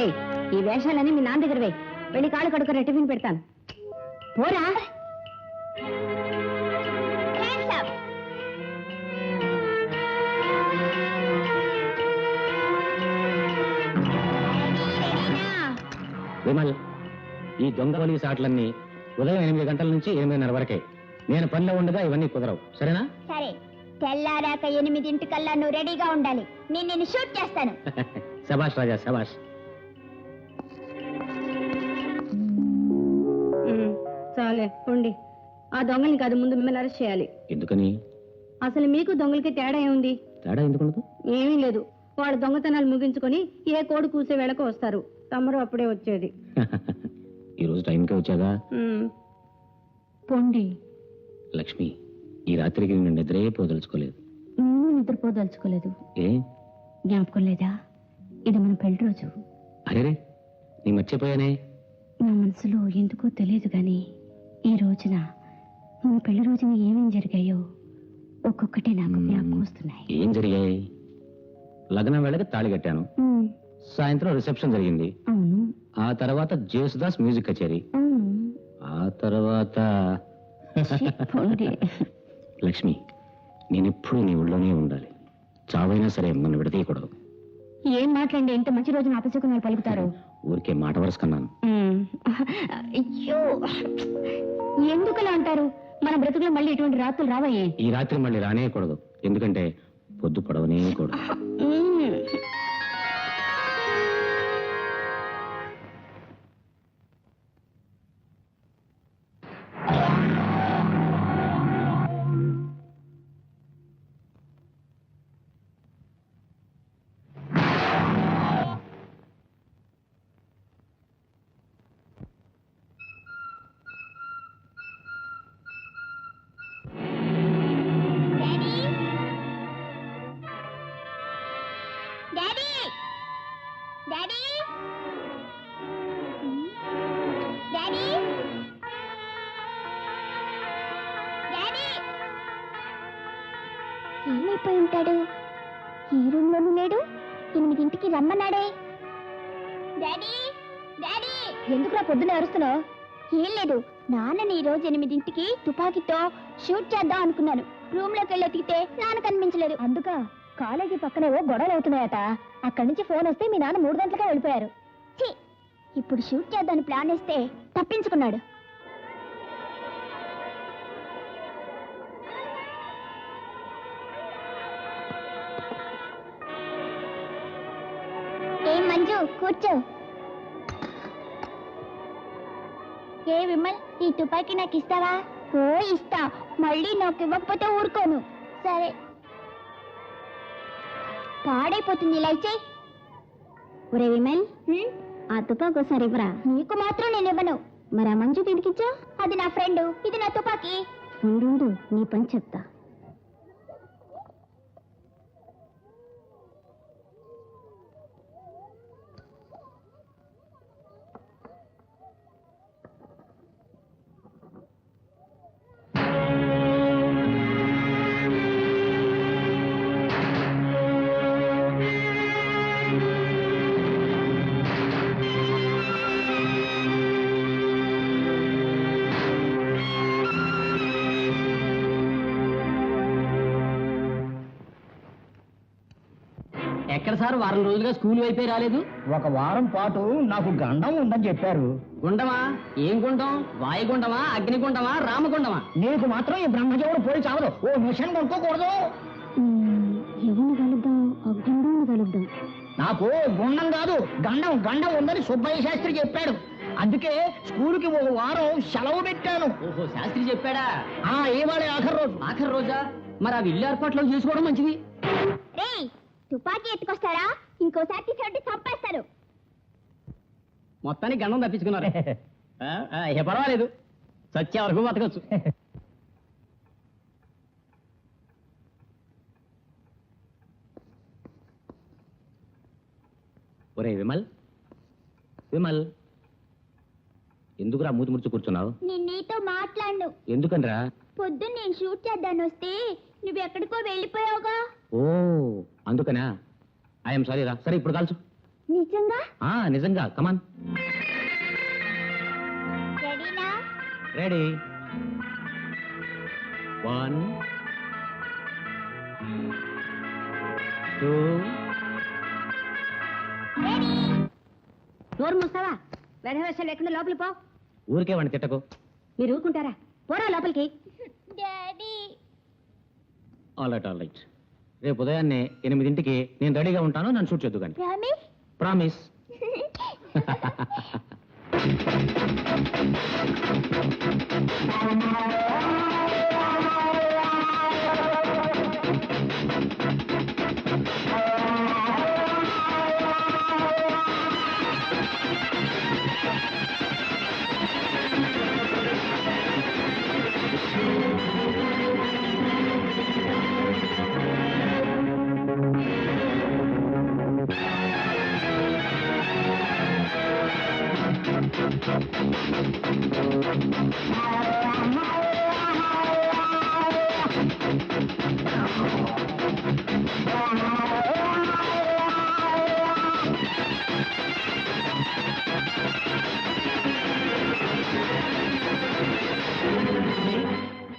రే ఈ వేషాలన్నీ మీ నాన్న దగ్గరవే వెళ్ళి కాళ్ళు కడుక్కొని టిఫిన్ పెడతాను పోరా విమల్ ఈ దొంగ పోలీస్ ఆటలన్నీ ఉదయం 8 గంటల నుంచి 8:30 వరకే నేను పనిలో ఉండగా ఇవన్నీ కుదరవు సరేనా సరే తెల్లారాక 8 నువ్వు రెడీగా ఉండాలి నేను నిన్ను షూట్ చేస్తాను శభాష్ రాజా శభాష్ చాలే పోండి ఆ దొంగని కాదు ముందు మిమ్మల్ని అరెస్ట్ చేయాలి ఎందుకని అసలు మీకు దొంగలకి తేడా ఏముంది తేడా ఎందుకు ఏమీ లేదు వాళ్ళు దొంగతనాలు ముగించుకొని ఏ కోడి కూసే వేళకు వస్తారు తమరు అప్పుడే వచ్చేది ఈ రోజు టైంకే వచ్చాగా పోండి లక్ష్మి ఈ రాత్రికి నేను నిద్రే పోదలుచుకోలేదు నేను నిద్రపోదలుచుకోలేదు ఏ జ్ఞాపకం లేదా ఇది మన పెళ్లి రోజు అరే నీ మర్చిపోయానే నా మనసులో ఎందుకో తెలియదు గాని ఈ రోజున మన పెళ్లి రోజున ఏమేం జరిగాయో ఒక్కొక్కటి నాకు జ్ఞాపకం వస్తున్నాయి ఏం జరిగాయి లగ్నం వేళకి తాళి కట్టాను సాయంత్రం రిసెప్షన్ జరిగింది అవును ఆ తర్వాత జేసుదాస్ మ్యూజిక్ కచేరీ ఆ తర్వాత లక్ష్మి నేనెప్పుడు నీ ఊళ్ళోనే ఉండాలి చావైనా సరే నన్ను విడదీయకూడదు ఏం మాట్లాడి ఎంత మంచి రోజున అపశకునాలు పలుకుతారు ఊరికే మాట వరుసకన్నాను అయ్యో ఎందుకలా అంటారు మన బ్రతుకులో మళ్ళీ ఎటువంటి రాత్రులు రావయ్యే ఈ రాత్రి మళ్ళీ రానేయకూడదు ఎందుకంటే పొద్దు పడవనేయకూడదు ఏమైపోయి ఉంటాడు ఈ రూమ్ లోనూ లేడు 8ంటికి రమ్మన్నాడే డాడీ డాడీ ఎందుకురా పొద్దున అరుస్తున్నావు ఏం లేదు నాన్నని ఈ రోజు 8ంటికి తుపాకీతో షూట్ చేద్దాం అనుకున్నాను రూమ్ లోకి వెళ్ళి ఎతికితే నాన్న కనిపించలేదు అందుక కాలేజీ పక్కనేవో గొడవలు అవుతున్నాయట అక్కడి నుంచి ఫోన్ వస్తే మీ నాన్న 3 గంటలకే వెళ్ళిపోయారు ఇప్పుడు షూట్ చేద్దామని ప్లాన్ వేస్తే తప్పించుకున్నాడు ఏం మంజు కూర్చో ఏ విమల్ ఈ తుపాకీ నాకు ఇస్తావా ఓ ఇస్తా మళ్ళీ నాకు ఇవ్వకపోతే ఊరుకోను సరే పాడైపోతుంది ఇలా ఇచ్చేయి ఒరే విమల్ ఆ తుపాకీ ఒకసారి ఇవ్వరా నీకు మాత్రం నేను ఇవ్వను మరి ఆ మంజు తిరిగిచ్చా అది నా ఫ్రెండ్ ఇది నా తుపాకీ ఉండు నీ పని చెప్తా ఎక్కడ సార్ వారం రోజులుగా స్కూల్ వైపే రాలేదు ఒక వారం పాటు నాకు గండం ఉందని చెప్పారు గుండమా ఏం గుండం వాయుగుండమా అగ్నిగుండమా రామగుండమా నీకు మాత్రం ఈ బ్రహ్మదేవుడు పోయి చావదు ఓ మిషన్ కొనుక్కోకూడదు ఎవరిని కలుద్దాం అగ్గుండాన్ని కలుద్దాం నాకు గుండం కాదు గండం గండం ఉందని సుబ్బయ్య శాస్త్రి చెప్పాడు అందుకే స్కూల్కి ఒక వారం సెలవు పెట్టాను ఓహో శాస్త్రి చెప్పాడా ఇవాళ ఆఖరి రోజా మరి ఆ ఇల్లు ఏర్పాట్లో చేసుకోవడం మంచిది తుపాకీ ఎత్తుకొస్తారా ఇంకోసారి తీసుకుంటే చంపేస్తారు మొత్తానికి గండం తప్పించుకున్నారు పర్వాలేదు సత్య వరకు బతకచ్చు ఒరే విమల్ విమల్ ఎందుకురా మూతి ముడుచు కూర్చున్నావు నేను నీతో మాట్లాడు ఎందుకనరా పొద్దున్న నేను షూట్ చేద్దాను వస్తే నువ్వు ఎక్కడికో వెళ్ళిపోయావుగా ఓ అందుకనా ఐఎమ్ సారీ రా సరే ఇప్పుడు కాల్చు నిజంగా? నిజంగా. కమాన్. రెడీనా? రెడీ. 1 2. రెడీ. నోరు మూస్తావా? వెధవేషాలు లేకుండా లోపలి పో. ఊరికే వాడిని తిట్టకు. మీరు ఊరుకుంటారా? పోరా లోపలికి. డాడీ. All right. రేపు ఉదయాన్నే 8ంటికి నేను రెడీగా ఉంటాను. నన్ను షూట్ చేద్దు కానీ. ప్రామిస్? ప్రామిస్.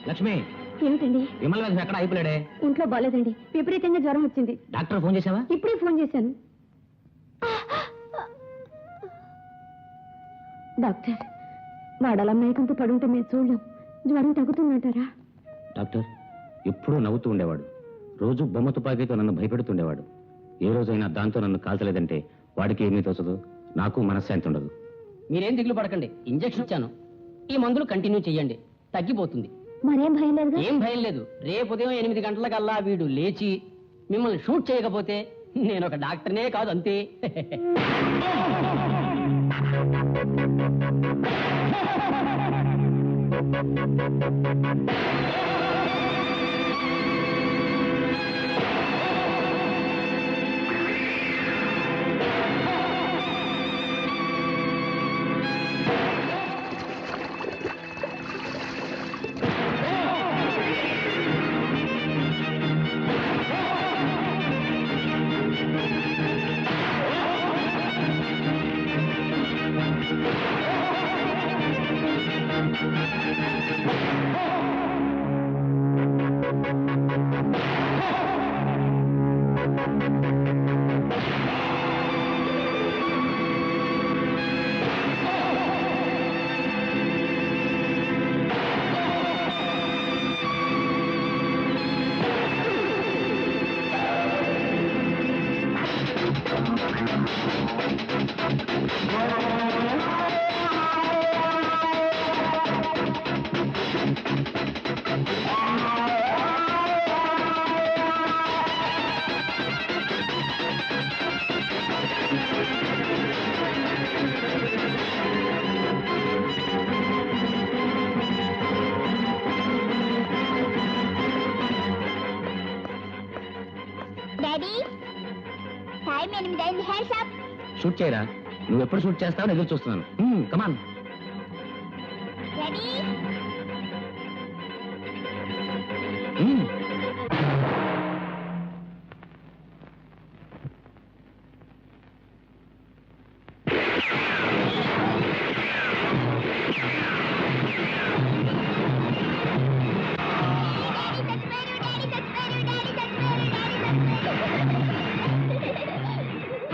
లక్ష్మి, ఏమిటండి? విమల్ వ్యాధి ఎక్కడ అయిపోయాడే? ఇంట్లో బాలేదండి, విపరీతంగా జ్వరం వచ్చింది. డాక్టర్ ఫోన్ చేసావా? ఇప్పుడే ఫోన్ చేశాను. డాక్టర్, వాడలా మేకంతో పడుంటే మేము చూడలేం. జ్వరం తగ్గుతుందంటారా? డాక్టర్ ఎప్పుడూ నవ్వుతూ ఉండేవాడు. రోజు బొమ్మ తుపాకీతో నన్ను భయపెడుతుండేవాడు. ఏ రోజైనా దాంతో నన్ను కాల్చలేదంటే వాడికి ఏమీ తోచదు, నాకు మనశ్శాంతి ఉండదు. మీరేం దిగులు పడకండి, ఇంజెక్షన్ ఇచ్చాను. ఈ మందులు కంటిన్యూ చెయ్యండి, తగ్గిపోతుంది. మరేం భయం లేదు. ఏం భయం లేదు. రేపు ఉదయం 8 గంటలకల్లా వీడు లేచి మిమ్మల్ని షూట్ చేయకపోతే నేను ఒక డాక్టర్నే కాదు, అంతే. డాడీ, టైం 8 అయింది. Hands up. షూట్ చేయరా? నువ్వు ఎప్పుడు షూట్ చేస్తావని ఎదురు చూస్తున్నాను. కమాన్. రెడీ.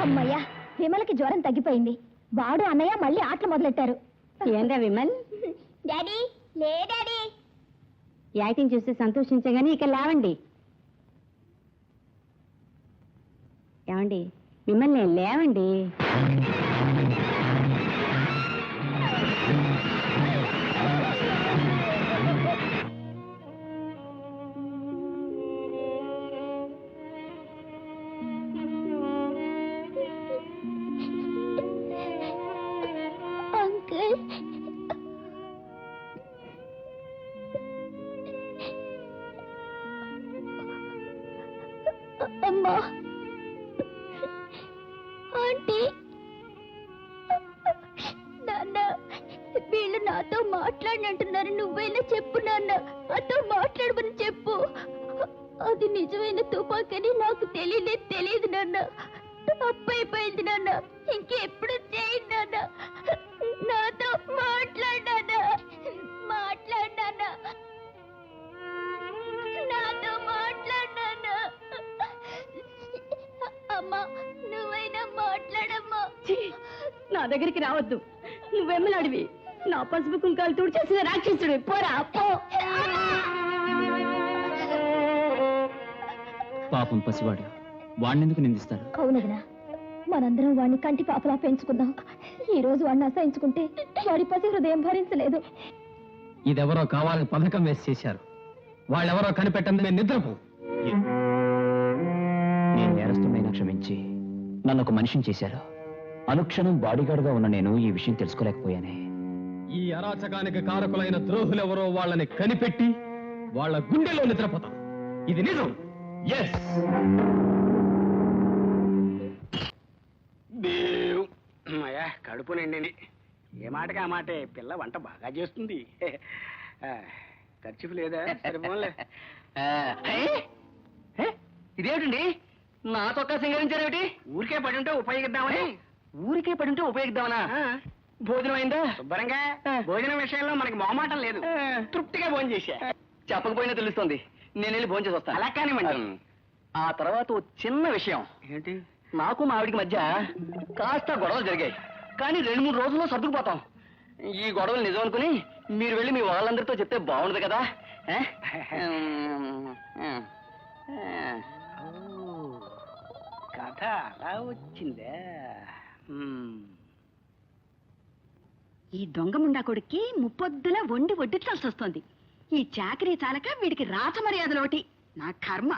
అమ్మయ్యా, విమల్కి జ్వరం తగ్గిపోయింది. వాడు అన్నయ్య మళ్ళీ ఆటలు మొదలెట్టారు. ఏందా విమల్? డాడీ, లే డాడీ. యాక్టింగ్ చూసి సంతోషించగానే ఇక లేవండి. ఏమండి, మిమ్మల్ని లేవండి. అంకుల్, అమ్మా, ఆంటీ, నాన్న, వీళ్ళు నాతో మాట్లాడినంటున్నారు. నువ్వైనా చెప్పు నాన్న, నాతో మాట్లాడమని చెప్పు. అది నిజమైన తుపాకని నాకు తెలియదు నాన్న. అప్పైపోయింది నాన్న. ఇంకెప్పుడు చేయండి నాన్న. నాతో మాట్లాడానా? మాట్లాడానా? నాతో మాట్లాడానా? అమ్మా, నువ్వైనా మాట్లాడమ్మా. నా దగ్గరికి రావద్దు. నువ్వెమ్మలాడివి. నా పసుపు కుంకాలు తుడిచేసిన రాక్షసుడు. పోరా పో. పాపం పసివాడు, వాణ్ణెందుకు నిందిస్తారు? అవునదినా, మనందరం వాడిని కంటి పాపలా పెంచుకున్నాం. ఈ రోజు వాడిని అసహించుకుంటే వాడి పసి హృదయం భరించలేదు. ఇదెవరో కావాలని పథకం వేసి చేశారు. వాళ్ళెవరో కనిపెట్టండి, నేను నిద్రపో. నేను నేరస్తున్నైనా క్షమించి నన్ను ఒక మనిషిని చేశారు. అనుక్షణం బాడీగార్డ్గా ఉన్న నేను ఈ విషయం తెలుసుకోలేకపోయానే. ఈ అరాచకానికి కారకులైన ద్రోహులెవరో వాళ్ళని కనిపెట్టి వాళ్ళ గుండెలో నిద్రపోతాం. ఇది నిజం. కడుపు నిండింది. ఏ మాటకి ఆ మాటే. పిల్ల వంట బాగా చేస్తుంది. ఖర్చు లేదా? సరిపోలే. ఇదేమిటండి, నా చొక్కా సింగరించారేమిటి? ఊరికే పడి ఉంటే ఉపయోగిద్దామని. ఊరికే పడి ఉంటే ఉపయోగిద్దామనా? భోజనం అయిందా? శుభ్రంగా. భోజనం విషయంలో మనకి మొహమాటం లేదు. తృప్తిగా భోజనం చేశా. చెప్పకపోయినా తెలుస్తుంది. నేను వెళ్ళి భోజనం చేసి వస్తాను. అలా కానివ్వండి. ఆ తర్వాత ఓ చిన్న విషయం. ఏంటి? నాకు మా ఆవిడికి మధ్య కాస్త గొడవలు జరిగాయి. కానీ 2-3 రోజుల్లో సర్దుకుపోతాం. ఈ గొడవలు నిజం అనుకుని మీరు వెళ్ళి మీ వాళ్ళందరితో చెప్తే బాగుండదు కదా? కథ అలా వచ్చిందే. ఈ దొంగ ముండా కొడుక్కి ముప్పొద్దులా వండి వడ్డించాల్సి వస్తుంది. ఈ చాకరీ చాలక వీడికి రాచమర్యాదలు ఒకటి. నా కర్మ.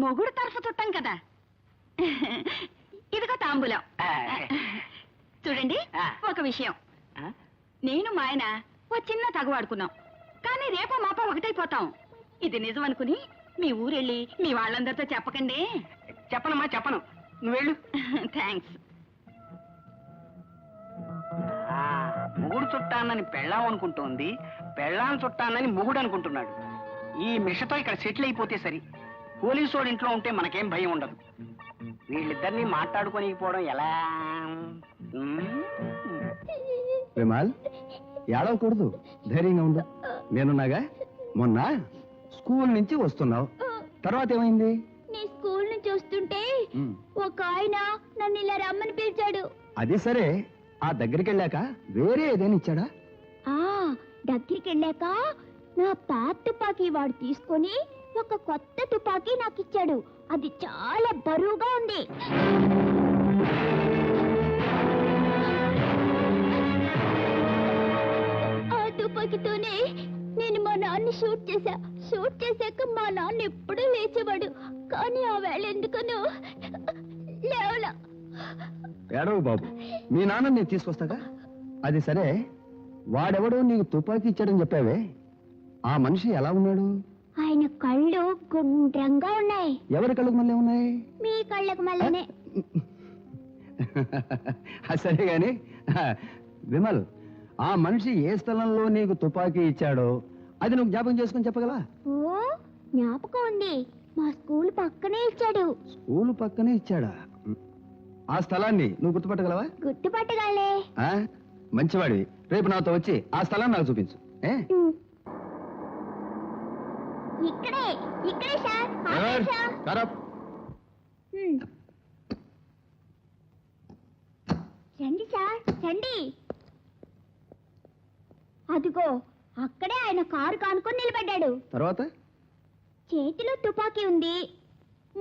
మొగుడు తరఫు చుట్టాం కదా. ఇదిగో తాంబూలం. చూడండి, ఒక విషయం. నేను మా ఆయన ఓ చిన్న తగువాడుకున్నాం. కానీ రేపో మాపో ఒకటైపోతాం. ఇది నిజం అనుకుని మీ ఊరెళ్ళి మీ వాళ్ళందరితో చెప్పకండి. చెప్పనమ్మా, చెప్పను. నువ్వు వెళ్ళు. థ్యాంక్స్. మొగుడు చుట్టానని పెళ్ళాం అనుకుంటోంది, పెళ్ళాం చుట్టానని మొగుడు అనుకుంటున్నాడు. ఈ మిషతో ఇక్కడ సెటిల్ అయిపోతే సరి. పోలీసు వాడు ఇంట్లో ఉంటే మనకేం భయం ఉండదు. వీళ్ళిద్దరినీ మాట్లాడుకోనిపోవడం ఎలా? విమాల్, ఏడవకూడదు, ధైర్యంగా ఉండు. నేనున్నాగా. మొన్న స్కూల్ నుంచి వస్తున్నావు, తర్వాత ఏమైంది? నీ స్కూల్ నుంచి వస్తుంటే ఒక ఆయన నన్ను ఇలా రమ్మని పిలిచాడు. అది సరే, ఆ దగ్గరికి వెళ్ళాక వేరే ఏదైనా ఇచ్చాడా? దగ్గరికి వెళ్ళాక నా పాత తుపాకీ వాడు తీసుకొని ఒక కొత్త తుపాకీ నాకు ఇచ్చాడు. అది చాలా బరువుగా ఉంది. ఆ తుపాకీతోనే నేను మా నాన్ని షూట్ చేశాక మా నాన్న ఎప్పుడూ లేచేవాడు. కానీ ఆ వేళ ఎందుకనో లేవలా. ఏడవు బాబు, మీ నాన్న నేను తీసుకొస్తాగా. అది సరే, వాడెవడో నీకు తుపాకీ ఇచ్చాడని చెప్పావే, ఆ మనిషి ఎలా ఉన్నాడు? ఆయన కళ్ళు గుండ్రంగా ఉన్నాయి. ఎవరి కళ్ళకు మళ్ళీ ఉన్నాయి? మీ కళ్ళకు మళ్ళీనే. సరే గాని విమల్, ఆ మనిషి ఏ స్థలంలో నీకు తుపాకీ ఇచ్చాడో అది నువ్వు జ్ఞాపకం చేసుకుని చెప్పగలవా? ఓ, జ్ఞాపకం ఉంది. మా స్కూల్ పక్కనే ఇచ్చాడు. స్కూల్ పక్కనే ఇచ్చాడా? ఆ స్థలాన్ని నువ్వు గుర్తుపట్టగలవా? గుర్తుపట్టగలే. మంచివాడివి. రేపు నాతో వచ్చి ఆ స్థలాన్ని నాకు చూపించు. ఇక్కడే ఇక్కడే సార్. రండి సార్, రండి. అదిగో అక్కడే ఆయన కారు కానుకొని నిలబడ్డాడు. తర్వాత చేతిలో తుపాకీ ఉంది.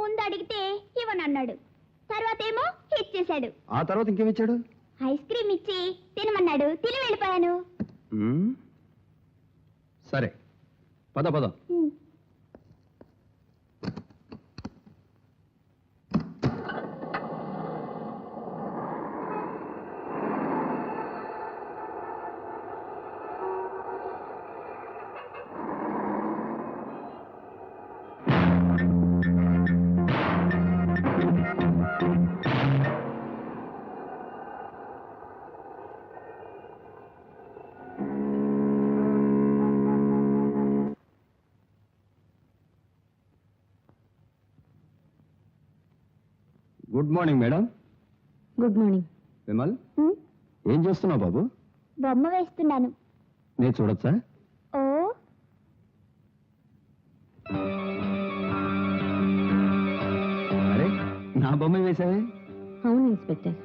ముందు అడిగితే ఇవ్వనన్నాడు. తర్వాత ఏమో ఇచ్చేశాడు. ఆ తర్వాత ఇంకేమిచ్చాడు? ఐస్ క్రీమ్ ఇచ్చి తినమన్నాడు. తిని వెళ్ళిపోయాను. సరే, పద పద. Good morning madam. Good morning. Vimal ఏం చేస్తున్నావు బాబు? బొమ్మ వేస్తున్నాను. నేను చూడొచ్చా? ఓ అరే నా బొమ్మ వేసావే? అవును ఇన్స్పెక్టర్,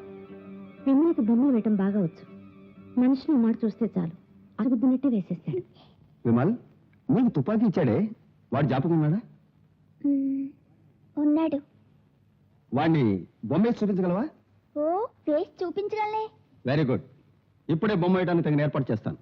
విమలకి బొమ్మలు వేయటం బాగా వచ్చు. మనిషిని మాట చూస్తే చాలు అరుగుద్దునట్టే వేసేస్తాడు. విమల్ నీకు తుపాకీ ఇచ్చాడే, వాడు జ్ఞాపకం ఉన్నాడా? ఉన్నాడు. వాడిని బొమ్మ వేసి చూపించగలవా? ఓ ఫేస్ చూపించగలనే. Very good. ఇప్పుడే బొమ్మ వేయడానికి తగిన ఏర్పాటు చేస్తాను.